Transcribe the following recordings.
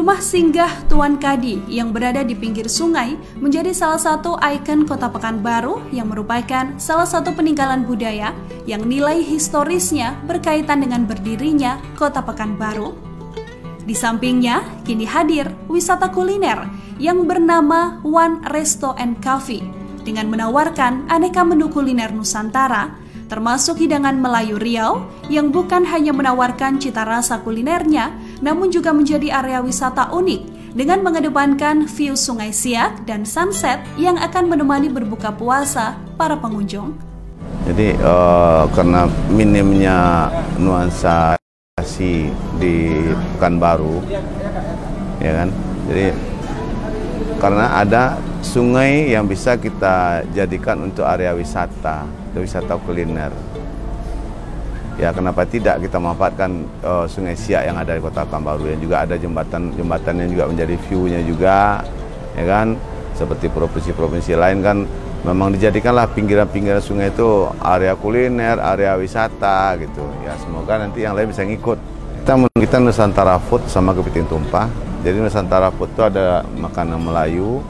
Rumah singgah Tuan Kadi yang berada di pinggir sungai menjadi salah satu ikon Kota Pekanbaru yang merupakan salah satu peninggalan budaya yang nilai historisnya berkaitan dengan berdirinya Kota Pekanbaru. Di sampingnya kini hadir wisata kuliner yang bernama One Resto and Cafe dengan menawarkan aneka menu kuliner Nusantara termasuk hidangan Melayu Riau yang bukan hanya menawarkan cita rasa kulinernya, namun juga menjadi area wisata unik dengan mengedepankan view Sungai Siak dan sunset yang akan menemani berbuka puasa para pengunjung. Jadi karena minimnya nuansa di Pekanbaru, ya kan? Jadi karena ada sungai yang bisa kita jadikan untuk area wisata kuliner. Ya, kenapa tidak kita memanfaatkan Sungai Siak yang ada di Kota Pekanbaru, yang juga ada jembatan yang juga menjadi view-nya juga, ya kan? Seperti provinsi-provinsi lain kan memang dijadikanlah pinggiran-pinggiran sungai itu area kuliner, area wisata gitu. Ya, semoga nanti yang lain bisa ngikut. Kita Nusantara Food sama Kepiting Tumpah. Jadi Nusantara Food itu ada makanan Melayu,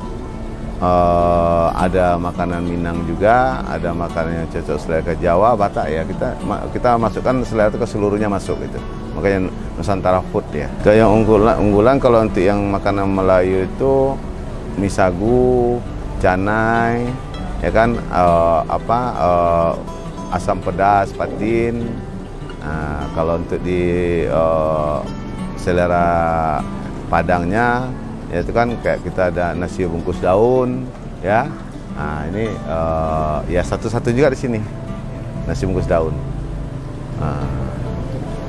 ada makanan Minang juga, ada makanan yang cocok selera ke Jawa, Batak ya. Kita masukkan selera itu ke seluruhnya masuk gitu. Makanya Nusantara Food ya. Ke yang unggulan kalau untuk yang makanan Melayu itu mie sagu, canai, ya kan, asam pedas, patin. Nah, kalau untuk di selera Padangnya, ya itu kan kayak kita ada nasi bungkus daun, ya. Nah ini ya satu-satu juga di sini nasi bungkus daun.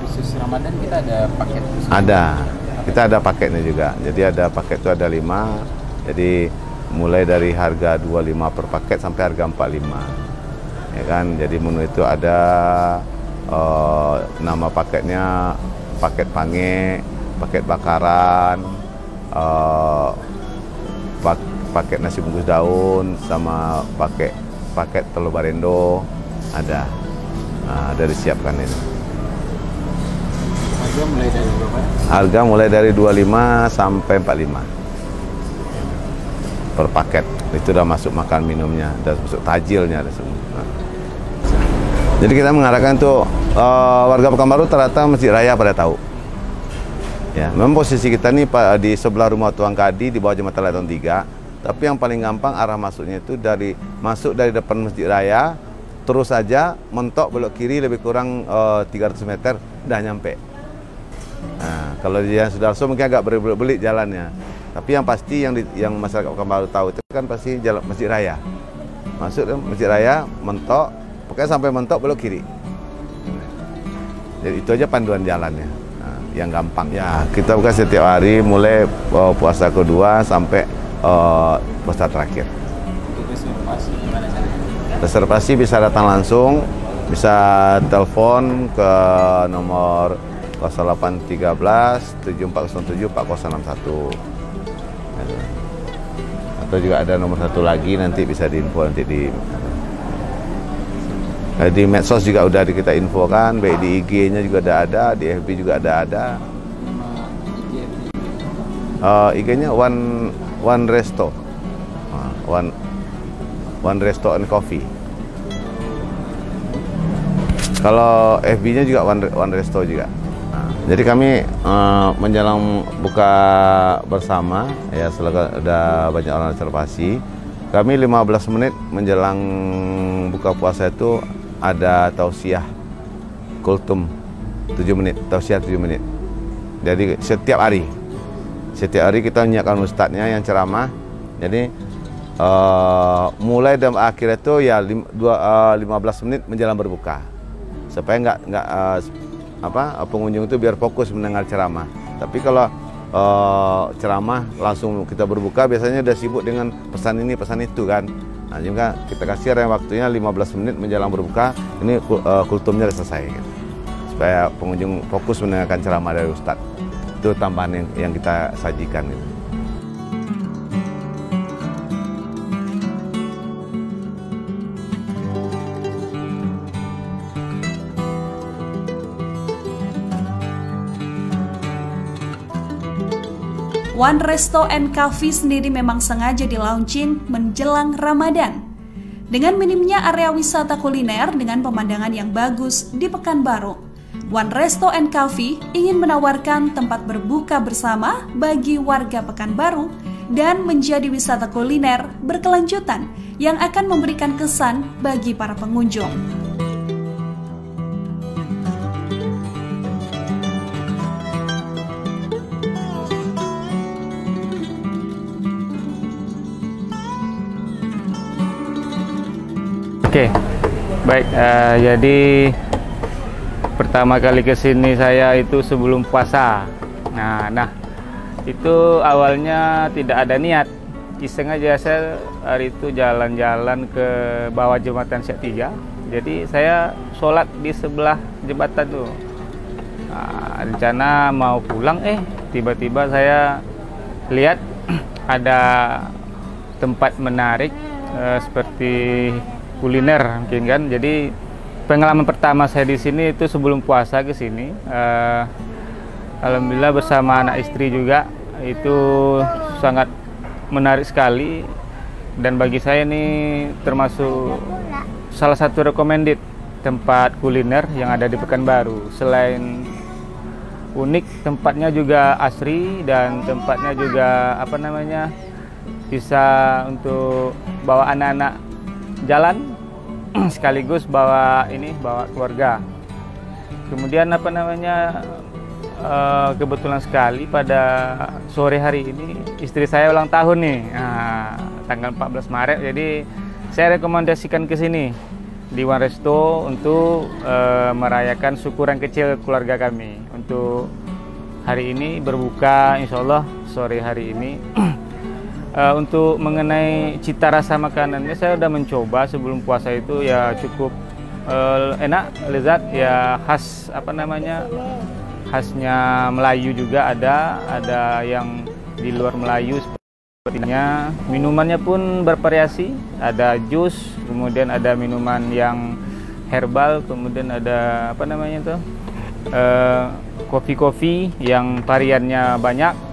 Khusus Ramadan kita ada paket khusus? Ada, kita ada paketnya juga. Jadi ada paket itu ada 5. Jadi mulai dari harga 25 per paket sampai harga 45. Ya kan. Jadi menu itu ada nama paketnya paket pange, paket bakaran, paket nasi bungkus daun, sama paket telur barendo ada. Dari siapkan ini. Harga mulai dari berapa? Harga mulai dari 25 sampai 45 per paket. Itu udah masuk makan minumnya, udah masuk tajilnya ada semua. Jadi kita mengarahkan tuh warga Pekanbaru ternyata Masjid Raya pada tahu. Ya, memang posisi kita nih di sebelah rumah Tuan Kadi di bawah jembatan Layton 3. Tapi yang paling gampang arah masuknya itu masuk dari depan Masjid Raya, terus aja mentok belok kiri lebih kurang 300 meter udah nyampe. Nah, kalau dia sudah mungkin agak berbelit jalannya. Tapi yang pasti yang masyarakat Pekanbaru tahu itu kan pasti jalan Masjid Raya. Masuk ke Masjid Raya, mentok, pokoknya sampai mentok belok kiri. Jadi itu aja panduan jalannya. Yang gampang ya, kita buka setiap hari mulai puasa kedua sampai puasa terakhir. Reservasi gimana caranya? Reservasi bisa datang langsung, bisa telepon ke nomor 0813 7407 4061 atau juga ada nomor satu lagi nanti bisa diinfo nanti di medsos juga udah kita infokan, baik di IG-nya juga ada, di FB juga ada. IG-nya One Resto, One Resto and Coffee. Kalau FB-nya juga One Resto juga. Jadi kami menjelang buka bersama, ya setelah udah banyak orang reservasi, kami 15 menit menjelang buka puasa itu ada tausiah kultum 7 menit, tausiah 7 menit. Jadi setiap hari kita menyiapkan ustadznya yang ceramah. Jadi mulai dan akhir itu ya 15 menit menjelang berbuka, supaya nggak pengunjung itu biar fokus mendengar ceramah. Tapi kalau ceramah langsung kita berbuka biasanya udah sibuk dengan pesan ini pesan itu kan. Nah juga kita kasih yang waktunya 15 menit menjelang berbuka, ini kultumnya sudah selesai gitu. Supaya pengunjung fokus mendengarkan ceramah dari Ustadz. Itu tambahan yang kita sajikan gitu. One Resto and Cafe sendiri memang sengaja di-launching menjelang Ramadan. Dengan minimnya area wisata kuliner dengan pemandangan yang bagus di Pekanbaru, One Resto and Cafe ingin menawarkan tempat berbuka bersama bagi warga Pekanbaru dan menjadi wisata kuliner berkelanjutan yang akan memberikan kesan bagi para pengunjung. Oke, baik. Jadi pertama kali ke sini saya itu sebelum puasa. Nah, itu awalnya tidak ada niat, iseng aja saya hari itu jalan-jalan ke bawah jembatan Siak 3. Jadi saya sholat di sebelah jembatan tuh. Rencana mau pulang, tiba-tiba saya lihat ada tempat menarik seperti kuliner mungkin kan. Jadi pengalaman pertama saya di sini itu sebelum puasa ke sini. Alhamdulillah bersama anak istri juga, itu sangat menarik sekali dan bagi saya ini termasuk salah satu recommended tempat kuliner yang ada di Pekanbaru. Selain unik, tempatnya juga asri dan tempatnya juga bisa untuk bawa anak-anak jalan sekaligus bawa keluarga. Kemudian kebetulan sekali pada sore hari ini istri saya ulang tahun nih, tanggal 14 Maret. Jadi saya rekomendasikan ke sini di One Resto untuk merayakan syukuran kecil keluarga kami. Untuk hari ini berbuka insya Allah sore hari ini. Untuk mengenai cita rasa makanannya saya udah mencoba sebelum puasa itu, ya cukup enak, lezat, ya khas khasnya Melayu juga ada yang di luar Melayu sepertinya. Minumannya pun bervariasi, ada jus, kemudian ada minuman yang herbal, kemudian ada kopi-kopi yang variannya banyak.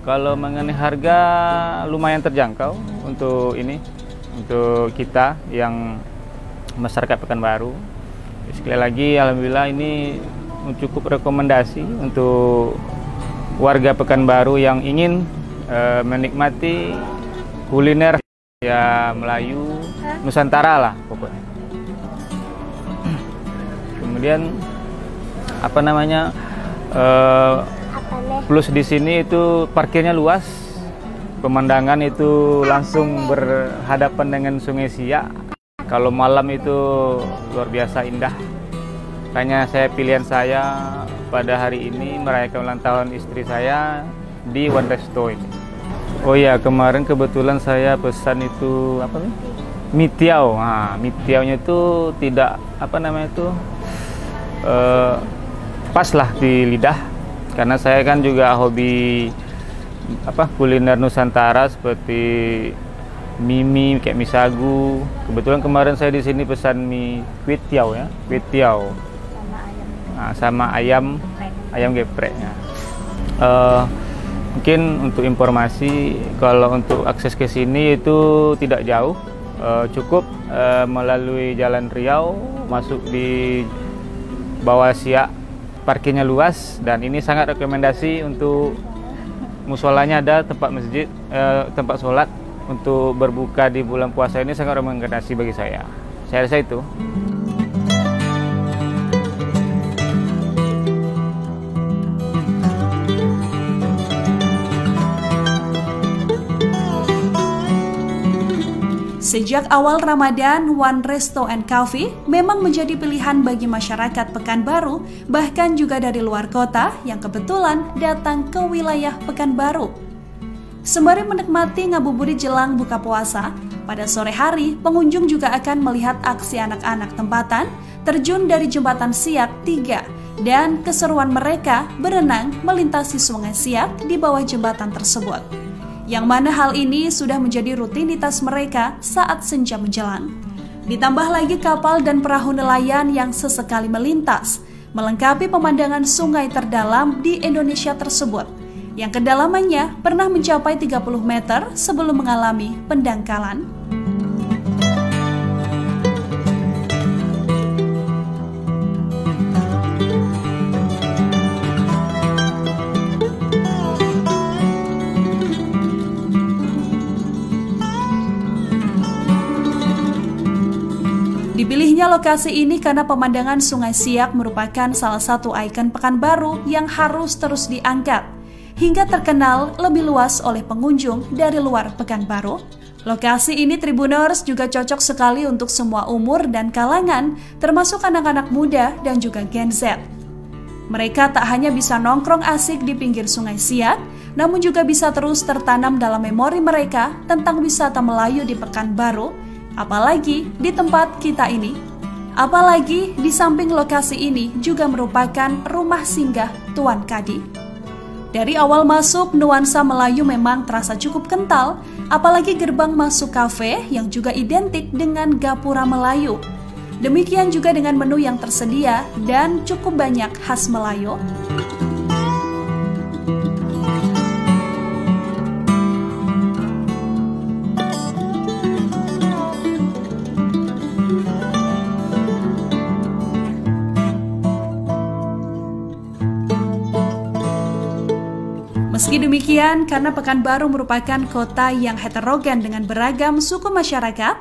Kalau mengenai harga lumayan terjangkau untuk kita yang masyarakat Pekanbaru. Sekali lagi alhamdulillah ini cukup rekomendasi untuk warga Pekanbaru yang ingin menikmati kuliner ya Melayu Nusantara lah pokoknya. Kemudian plus di sini itu parkirnya luas, pemandangan itu langsung berhadapan dengan Sungai Siak. Kalau malam itu luar biasa indah. Makanya pilihan saya pada hari ini merayakan ulang tahun istri saya di One Resto ini. Oh ya, kemarin kebetulan saya pesan itu mie tiao. Mie tiaonya itu tidak pas lah di lidah. Karena saya kan juga hobi kuliner Nusantara seperti mie kayak mie sagu. Kebetulan kemarin saya di sini pesan mie kuit tiao sama ayam gepreknya. Mungkin untuk informasi, kalau untuk akses ke sini itu tidak jauh, cukup melalui Jalan Riau masuk di bawah Siak. Parkirnya luas dan ini sangat rekomendasi untuk musolanya ada, tempat sholat untuk berbuka di bulan puasa ini sangat rekomendasi bagi saya. Saya rasa itu. Sejak awal Ramadan, One Resto and Cafe memang menjadi pilihan bagi masyarakat Pekanbaru, bahkan juga dari luar kota yang kebetulan datang ke wilayah Pekanbaru. Sembari menikmati ngabuburit jelang buka puasa, pada sore hari pengunjung juga akan melihat aksi anak-anak tempatan terjun dari jembatan Siak 3 dan keseruan mereka berenang melintasi Sungai Siak di bawah jembatan tersebut. Yang mana hal ini sudah menjadi rutinitas mereka saat senja menjelang. Ditambah lagi kapal dan perahu nelayan yang sesekali melintas, melengkapi pemandangan sungai terdalam di Indonesia tersebut. yang kedalamannya pernah mencapai 30 meter sebelum mengalami pendangkalan. Dipilihnya lokasi ini karena pemandangan Sungai Siak merupakan salah satu ikon Pekanbaru yang harus terus diangkat, hingga terkenal lebih luas oleh pengunjung dari luar Pekanbaru. Lokasi ini Tribuners juga cocok sekali untuk semua umur dan kalangan, termasuk anak-anak muda dan juga Gen Z. Mereka tak hanya bisa nongkrong asik di pinggir Sungai Siak, namun juga bisa terus tertanam dalam memori mereka tentang wisata Melayu di Pekanbaru, apalagi di tempat kita ini. Apalagi di samping lokasi ini juga merupakan rumah singgah Tuan Kadi. Dari awal masuk, nuansa Melayu memang terasa cukup kental, apalagi gerbang masuk kafe yang juga identik dengan gapura Melayu. Demikian juga dengan menu yang tersedia dan cukup banyak khas Melayu. Meski demikian, karena Pekanbaru merupakan kota yang heterogen dengan beragam suku masyarakat,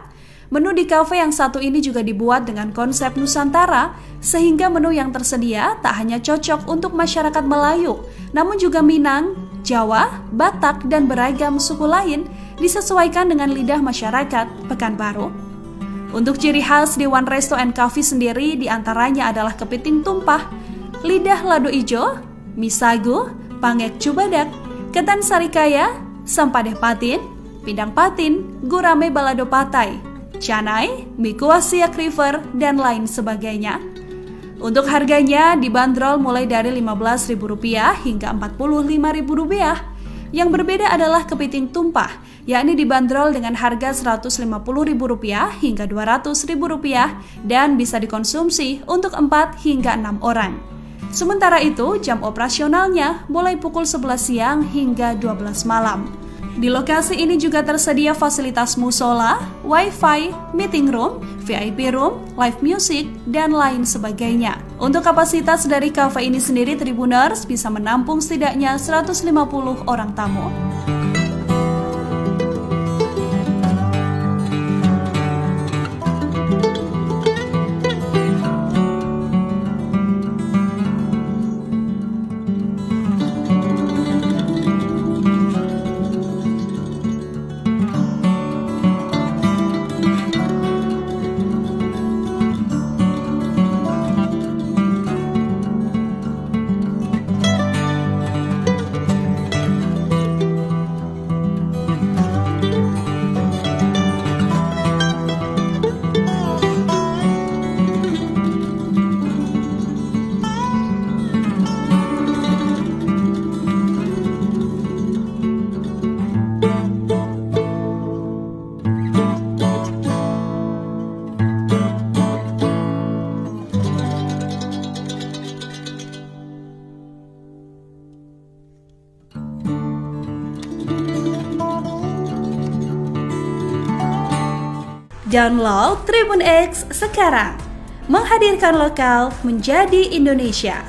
menu di kafe yang satu ini juga dibuat dengan konsep Nusantara, sehingga menu yang tersedia tak hanya cocok untuk masyarakat Melayu, namun juga Minang, Jawa, Batak, dan beragam suku lain disesuaikan dengan lidah masyarakat Pekanbaru. Untuk ciri khas di One Resto and Coffee sendiri diantaranya adalah kepiting tumpah, lidah lado ijo, mie sagu, pangek cubadak, ketan sarikaya, sampadeh patin, pindang patin, gurame balado patai, canai, mie kuah Siak River, dan lain sebagainya. Untuk harganya dibanderol mulai dari Rp15.000 hingga Rp45.000. Yang berbeda adalah kepiting tumpah, yakni dibanderol dengan harga Rp150.000 hingga Rp200.000 dan bisa dikonsumsi untuk 4 hingga 6 orang. Sementara itu, jam operasionalnya mulai pukul 11 siang hingga 12 malam. Di lokasi ini juga tersedia fasilitas musola, wifi, meeting room, VIP room, live music, dan lain sebagainya. Untuk kapasitas dari kafe ini sendiri, Tribuners bisa menampung setidaknya 150 orang tamu. Download Tribun X sekarang, menghadirkan lokal menjadi Indonesia.